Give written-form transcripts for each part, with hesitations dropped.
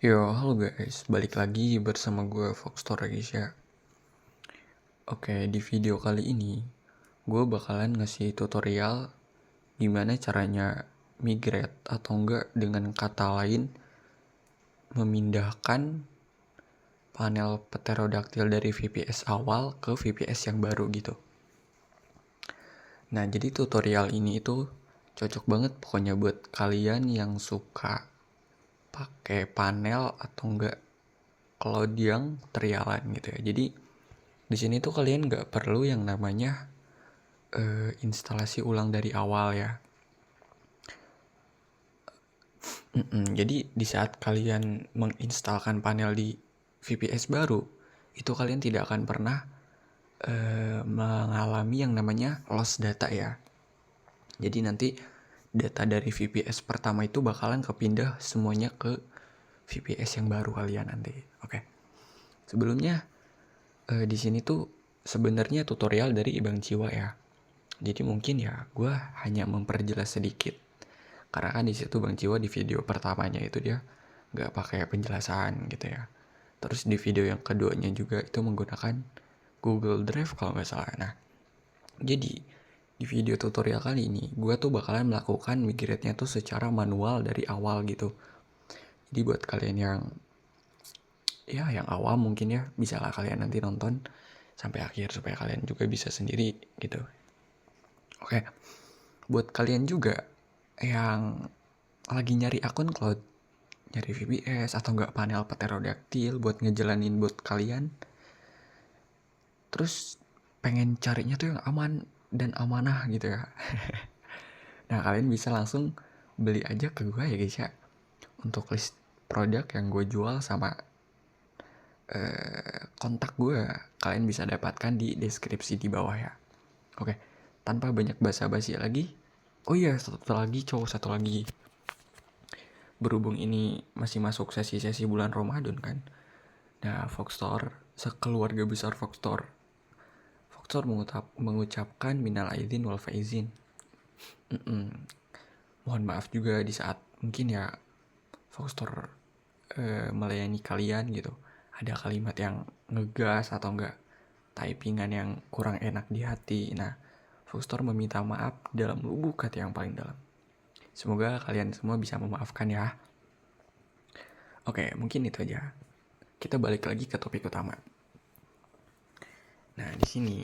Yo, halo guys, balik lagi bersama gue Foxtor Regisha. Oke, di video kali ini gue bakalan ngasih tutorial gimana caranya migrate atau enggak dengan kata lain memindahkan panel pterodactyl dari VPS awal ke VPS yang baru gitu. Nah, jadi tutorial ini itu cocok banget pokoknya buat kalian yang suka pakai panel atau enggak cloud yang trialan gitu ya. Jadi di sini tuh kalian nggak perlu yang namanya instalasi ulang dari awal ya. Jadi di saat kalian menginstalkan panel di VPS baru, itu kalian tidak akan pernah mengalami yang namanya loss data ya. Jadi nanti data dari VPS pertama itu bakalan kepindah semuanya ke VPS yang baru kalian nanti. Oke. Sebelumnya di sini tuh sebenarnya tutorial dari Ibang Jiwa ya. Jadi mungkin ya gue hanya memperjelas sedikit. Karena kan di situ Bang Jiwa di video pertamanya itu dia nggak pakai penjelasan gitu ya. Terus di video yang keduanya juga itu menggunakan Google Drive kalau nggak salah. Nah, jadi di video tutorial kali ini gue tuh bakalan melakukan migrate-nya tuh secara manual dari awal gitu. Jadi buat kalian yang awam mungkin ya bisa lah kalian nanti nonton sampai akhir supaya kalian juga bisa sendiri gitu. Oke, buat kalian juga yang lagi nyari akun cloud, nyari VPS atau enggak panel pterodactyl buat ngejalanin buat kalian, terus pengen carinya tuh yang aman dan amanah gitu ya. Nah, kalian bisa langsung beli aja ke gue ya guys ya, untuk list produk yang gue jual sama kontak gue kalian bisa dapatkan di deskripsi di bawah ya. Oke, tanpa banyak basa-basi lagi. Oh iya, satu lagi. Berhubung ini masih masuk sesi-sesi bulan Ramadan kan. Nah, Foxtor, sekeluarga besar Foxtor mengucapkan minal aidin wal faizin. Mohon maaf juga di saat mungkin ya Foxtor melayani kalian gitu. Ada kalimat yang ngegas atau enggak typingan yang kurang enak di hati. Nah, Foxtor meminta maaf dalam lubuk hati yang paling dalam. Semoga kalian semua bisa memaafkan ya. Oke, mungkin itu aja. Kita balik lagi ke topik utama. Nah, di sini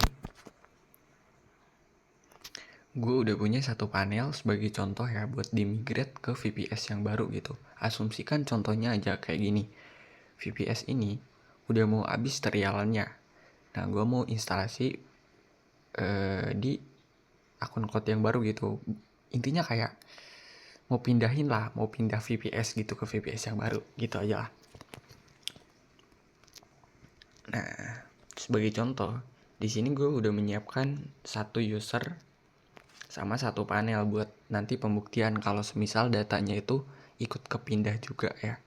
gue udah punya satu panel sebagai contoh ya buat dimigrate ke VPS yang baru gitu. Asumsikan contohnya aja kayak gini. VPS ini udah mau habis trialannya. Nah, gue mau instalasi di akun cloud yang baru gitu. Intinya kayak mau pindah VPS gitu ke VPS yang baru gitu aja lah. Nah, sebagai contoh, di sini gue udah menyiapkan satu user sama satu panel buat nanti pembuktian kalau semisal datanya itu ikut kepindah juga ya.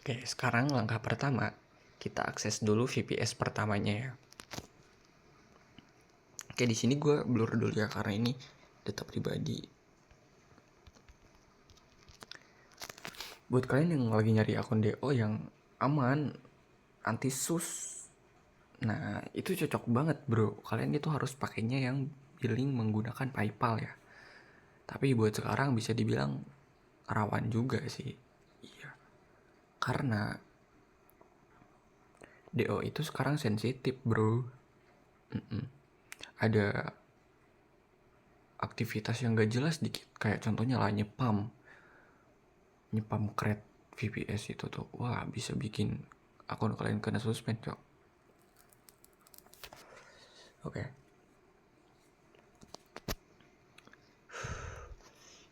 Oke, sekarang langkah pertama kita akses dulu VPS pertamanya ya. Oke, di sini gue blur dulu ya karena ini data pribadi. Buat kalian yang lagi nyari akun DO yang aman, anti sus, nah itu cocok banget bro. Kalian itu harus pakainya yang billing menggunakan PayPal ya. Tapi buat sekarang bisa dibilang rawan juga sih. Iya. Karena DO itu sekarang sensitif bro. Ada aktivitas yang gak jelas dikit. Kayak contohnya lah nyepam create VPS itu tuh. Wah, bisa bikin akun kalian kena suspend cok. Oke.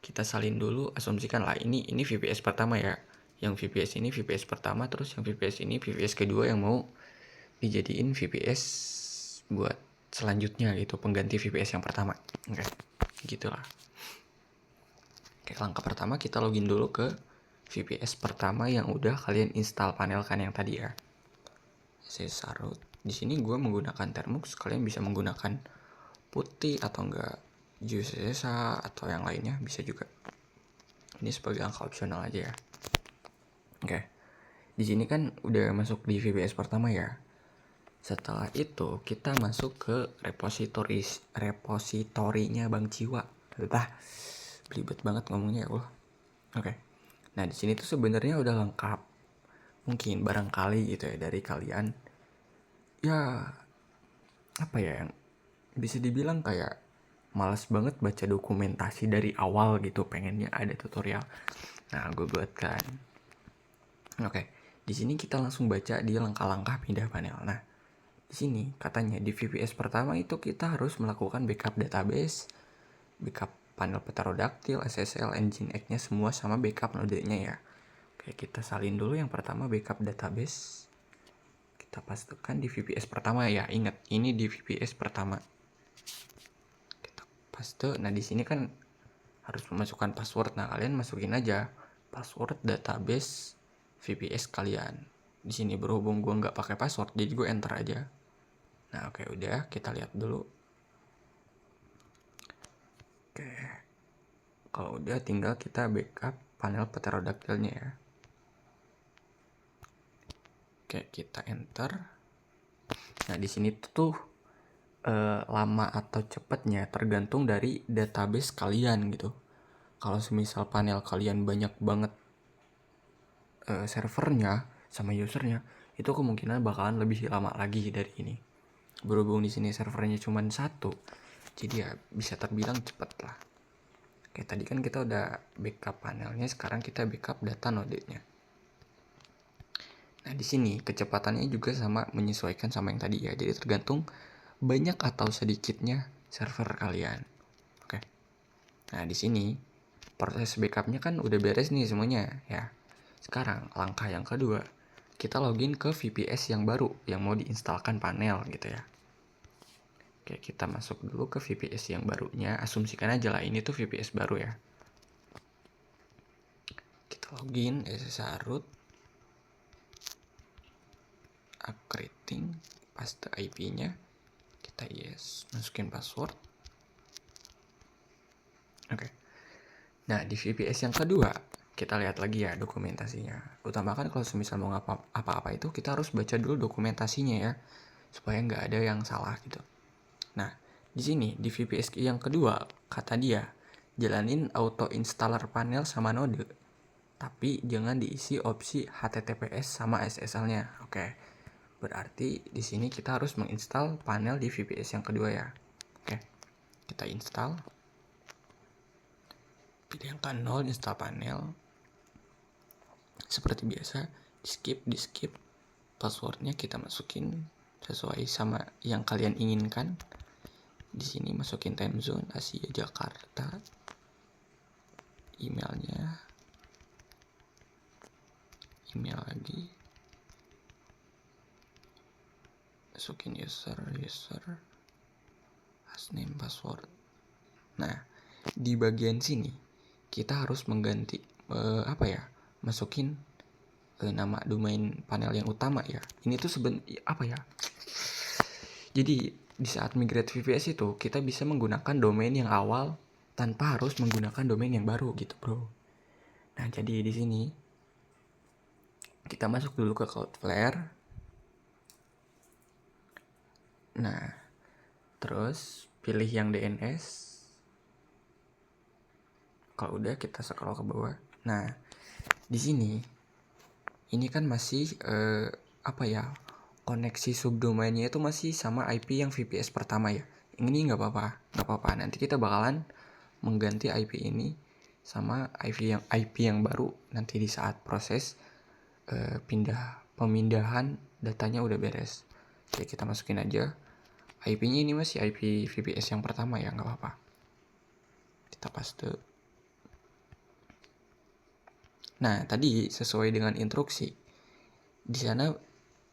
Kita salin dulu, asumsikan lah ini VPS pertama ya. Yang VPS ini VPS pertama, terus yang VPS ini VPS kedua yang mau dijadiin VPS buat selanjutnya gitu, pengganti VPS yang pertama. Oke, gitulah. Oke, langkah pertama kita login dulu ke VPS pertama yang udah kalian install panelkan yang tadi ya. Root. Di sini gue menggunakan Termux, kalian bisa menggunakan putih atau enggak JUSSA atau yang lainnya bisa juga. Ini sebagai angka opsional aja ya. Oke. Di sini kan udah masuk di VPS pertama ya. Setelah itu kita masuk ke repositorinya Bang Ciwa. Entah, belibet banget ngomongnya ya Allah. Oke. Nah, di sini tuh sebenarnya udah lengkap. Mungkin barangkali gitu ya dari kalian. Ya, apa ya, yang bisa dibilang kayak malas banget baca dokumentasi dari awal gitu, pengennya ada tutorial. Nah, gue buatkan. Oke. Di sini kita langsung baca di langkah-langkah pindah panel. Nah, di sini katanya di VPS pertama itu kita harus melakukan backup database, backup panel pterodactyl, SSL, Nginx-nya semua sama backup node-nya ya. Oke, kita salin dulu yang pertama backup database. Kita pastikan di VPS pertama ya. Ingat, ini di VPS pertama. Kita paste. Nah, di sini kan harus memasukkan password. Nah, kalian masukin aja password database VPS kalian. Di sini berhubung gue nggak pakai password, jadi gue enter aja. Nah, oke, udah kita lihat dulu. Oke, kalau udah tinggal kita backup panel pterodactylnya ya. Oke, kita enter. Nah, di sini tuh lama atau cepatnya tergantung dari database kalian gitu. Kalau semisal panel kalian banyak banget servernya sama usernya, itu kemungkinan bakalan lebih lama lagi dari ini. Berhubung di sini servernya cuma satu, jadi ya bisa terbilang cepat lah. Kayak tadi kan kita udah backup panelnya, sekarang kita backup data node-nya. Nah, di sini kecepatannya juga sama, menyesuaikan sama yang tadi ya. Jadi tergantung banyak atau sedikitnya server kalian. Oke. Nah, di sini proses backupnya kan udah beres nih semuanya ya. Sekarang langkah yang kedua, kita login ke VPS yang baru yang mau diinstalkan panel gitu ya. Oke, kita masuk dulu ke VPS yang barunya. Asumsikan aja lah ini tuh VPS baru ya. Kita login SSH root, upgrading, paste IP-nya, kita yes, masukin password. Oke. Nah, di VPS yang kedua, kita lihat lagi ya dokumentasinya. Utamakan kalau semisal mau apa-apa itu kita harus baca dulu dokumentasinya ya, supaya nggak ada yang salah gitu. Nah, di sini di VPS yang kedua kata dia jalanin auto installer panel sama node, tapi jangan diisi opsi HTTPS sama SSL-nya. Oke. Berarti di sini kita harus menginstal panel di VPS yang kedua ya. Oke. Kita install. Pilih angka 0, install panel. Seperti biasa, di skip. Passwordnya kita masukin sesuai sama yang kalian inginkan. Di sini masukin time zone Asia Jakarta. Emailnya. Email lagi. Masukin user, last name, password. Nah, di bagian sini kita harus mengganti masukin nama domain panel yang utama ya. Ini tuh apa ya? Jadi di saat migrate VPS itu kita bisa menggunakan domain yang awal tanpa harus menggunakan domain yang baru gitu, bro. Nah, jadi di sini kita masuk dulu ke Cloudflare. Nah, terus pilih yang DNS. Kalau udah kita scroll ke bawah. Nah, di sini ini kan masih koneksi subdomainnya itu masih sama IP yang VPS pertama ya. Ini nggak apa-apa. Nanti kita bakalan mengganti IP ini sama IP yang baru nanti di saat proses pemindahan datanya udah beres. Oke, kita masukin aja. IP-nya ini masih IP VPS yang pertama ya, nggak apa-apa. Kita paste. Nah, tadi sesuai dengan instruksi, di sana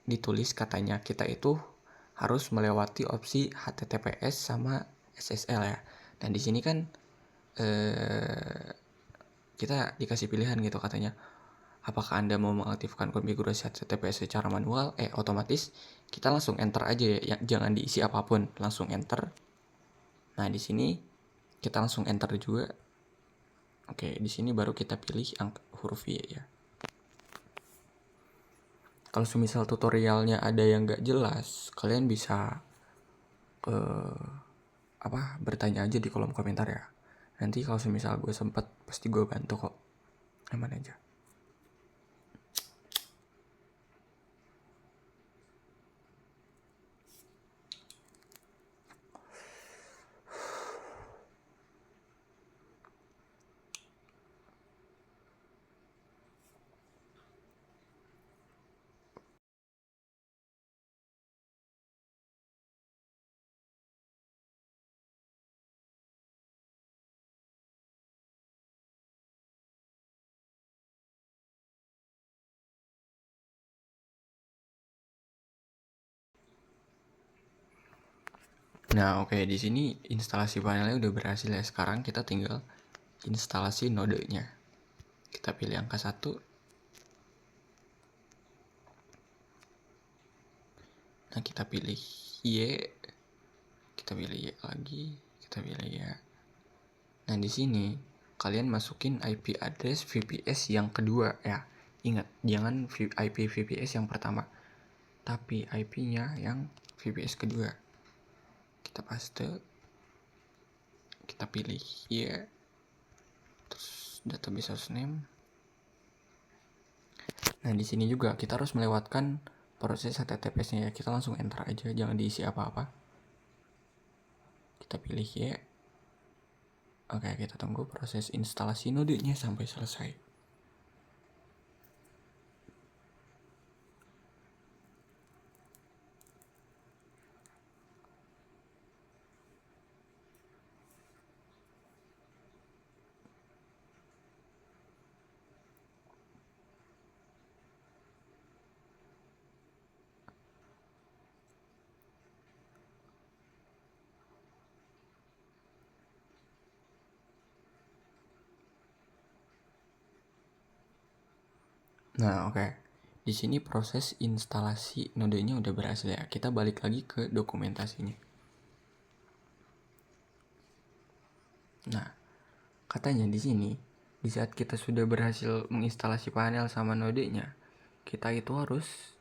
ditulis katanya kita itu harus melewati opsi HTTPS sama SSL ya. Dan di sini kan kita dikasih pilihan gitu katanya. Apakah Anda mau mengaktifkan konfigurasi HTTPS secara manual? Otomatis kita langsung enter aja ya, jangan diisi apapun, langsung enter. Nah, di sini kita langsung enter juga. Oke, di sini baru kita pilih huruf Y ya. Kalau semisal tutorialnya ada yang nggak jelas, kalian bisa bertanya aja di kolom komentar ya. Nanti kalau semisal gue sempet, pasti gue bantu kok. Aman aja. Nah, oke, di sini instalasi panelnya udah berhasil ya. Sekarang kita tinggal instalasi nodenya. Kita pilih angka 1. Nah, kita pilih Y. Kita pilih Y lagi. Kita pilih Y. Nah, di sini kalian masukin IP address VPS yang kedua ya. Ingat, jangan IP VPS yang pertama, tapi IP-nya yang VPS kedua. Kita paste. Kita pilih Y. Terus database hostname. Nah, di sini juga kita harus melewatkan proses HTTPS-nya ya. Kita langsung enter aja, jangan diisi apa-apa. Kita pilih Y. Oke, kita tunggu proses instalasi nodenya sampai selesai. Nah, oke. Di sini proses instalasi nodenya udah berhasil ya. Kita balik lagi ke dokumentasinya. Nah, katanya di sini, di saat kita sudah berhasil menginstalasi panel sama nodenya, kita itu harus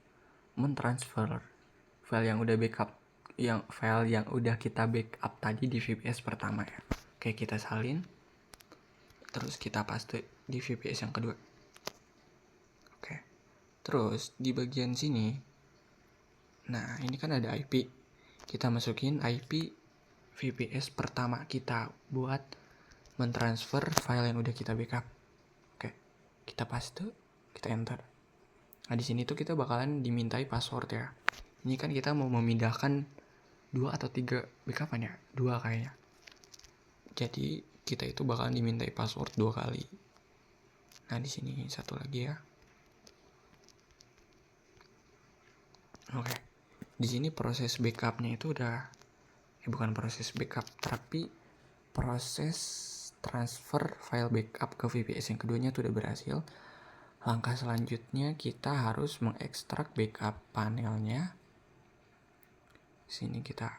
mentransfer file yang udah kita backup tadi di VPS pertama ya. Kayak kita salin, terus kita paste di VPS yang kedua. Oke. Terus di bagian sini, nah ini kan ada IP. Kita masukin IP VPS pertama kita buat mentransfer file yang udah kita backup. Oke. Kita paste, kita enter. Nah, di sini tuh kita bakalan dimintai password ya. Ini kan kita mau memindahkan 2 atau 3 backupan ya? 2 kayaknya. Jadi kita itu bakalan dimintai password 2 kali. Nah, di sini satu lagi ya. Oke. Di sini proses backupnya itu udah bukan proses backup, tapi proses transfer file backup ke VPS yang keduanya itu udah berhasil. Langkah selanjutnya kita harus mengekstrak backup panelnya. Sini kita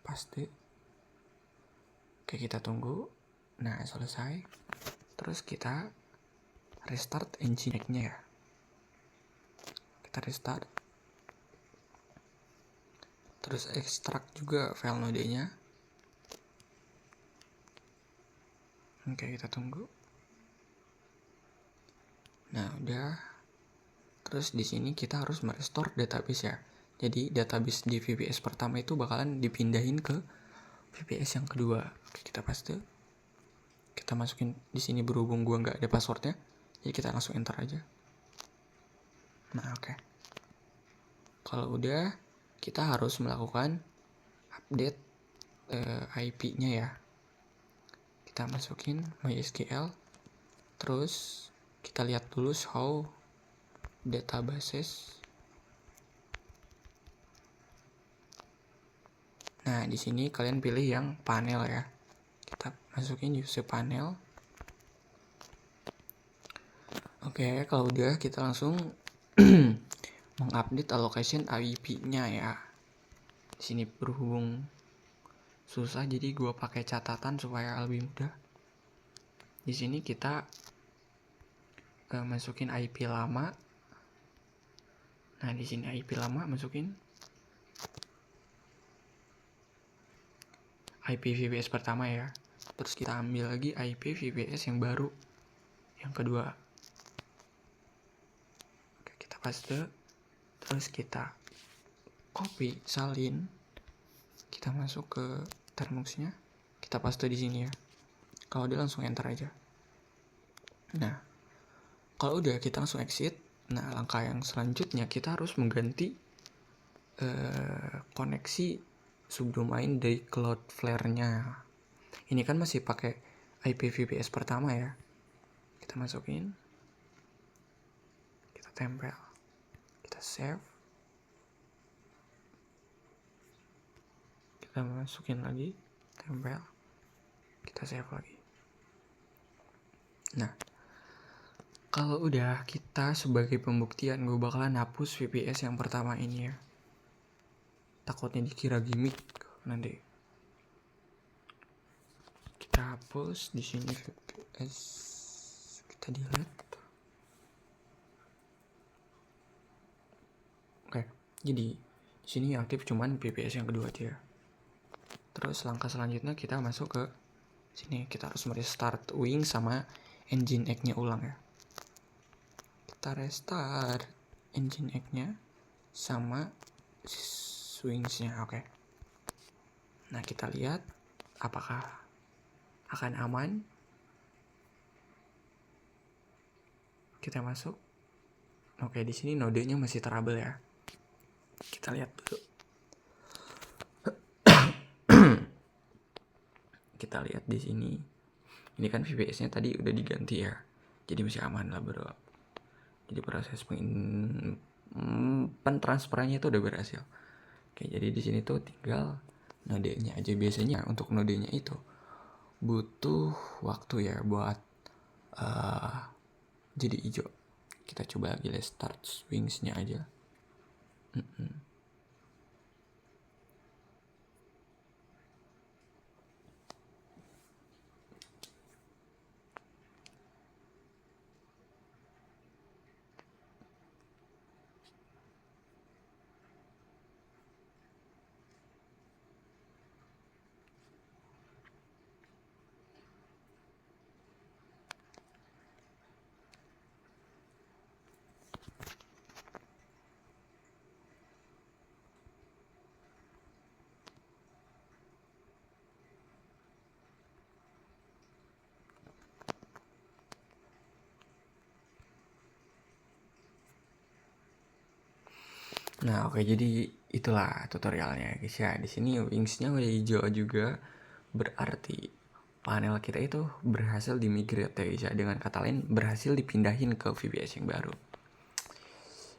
paste. Oke, kita tunggu. Nah, selesai. Terus kita restart Nginx-nya ya. Kita restart. Terus ekstrak juga file nodenya. Oke, kita tunggu. Nah, udah. Terus di sini kita harus merestore database ya. Jadi database di VPS pertama itu bakalan dipindahin ke VPS yang kedua. Oke, kita paste. Kita masukin di sini, berhubung gua nggak ada passwordnya, jadi kita langsung enter aja. Nah, oke. Kalau udah, kita harus melakukan update IP-nya ya. Kita masukin MySQL. Terus kita lihat dulu show databases. Nah, di sini kalian pilih yang panel ya. Kita masukin user panel. Oke, kalau udah kita langsung mengupdate allocation IP-nya ya. Di sini berhubung susah, jadi gue pakai catatan supaya lebih mudah. Di sini kita masukin IP lama. Nah, di sini IP lama masukin. IP VPS pertama ya. Terus kita ambil lagi IP VPS yang baru, yang kedua. Oke, kita paste. Terus kita copy, salin. Kita masuk ke termuxnya. Kita paste di sini ya. Kalau dia langsung enter aja. Nah, kalau udah kita langsung exit. Nah, langkah yang selanjutnya kita harus mengganti koneksi subdomain dari Cloudflare-nya. Ini kan masih pakai IP VPS pertama ya. Kita masukin. Kita tempel. Kita save. Kita masukin lagi. Tempel. Kita save lagi. Nah, kalau udah kita sebagai pembuktian, gue bakalan hapus VPS yang pertama ini ya. Takutnya dikira gimmick nanti. Kita hapus di sini VPS, kita delete. Oke, jadi di sini yang aktif cuman VPS yang kedua aja. Terus langkah selanjutnya kita masuk ke sini, kita harus merestart Wings sama Nginx-nya ulang ya. Kita restart Nginx-nya sama Wings-nya, oke. Nah, kita lihat apakah akan aman. Kita masuk. Oke, di sini nodenya masih trouble ya. Kita lihat dulu. Kita lihat di sini. Ini kan VPS-nya tadi udah diganti ya. Jadi masih aman lah, bro. Jadi proses pentransferannya itu udah berhasil. Oke, jadi di sini tuh tinggal nodenya aja. Biasanya untuk nodenya itu butuh waktu ya buat jadi hijau. Kita coba lagi start Wings-nya aja. Nah, oke, jadi itulah tutorialnya guys ya. Di sini Wings-nya udah hijau juga, berarti panel kita itu berhasil dimigrate ya guys ya. Dengan kata lain berhasil dipindahin ke VPS yang baru.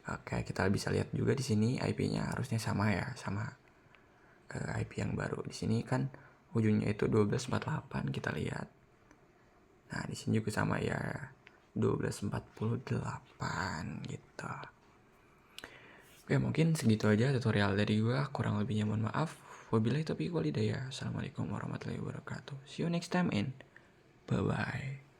Oke, kita bisa lihat juga di sini IP-nya harusnya sama ya, sama IP yang baru. Di sini kan ujungnya itu 1248, kita lihat. Nah, di sini juga sama ya, 1248 gitu. Oke, mungkin segitu aja tutorial dari gua. Kurang lebihnya mohon maaf. Wabillahi taufiq wal hidayah. Assalamualaikum warahmatullahi wabarakatuh. See you next time and bye-bye.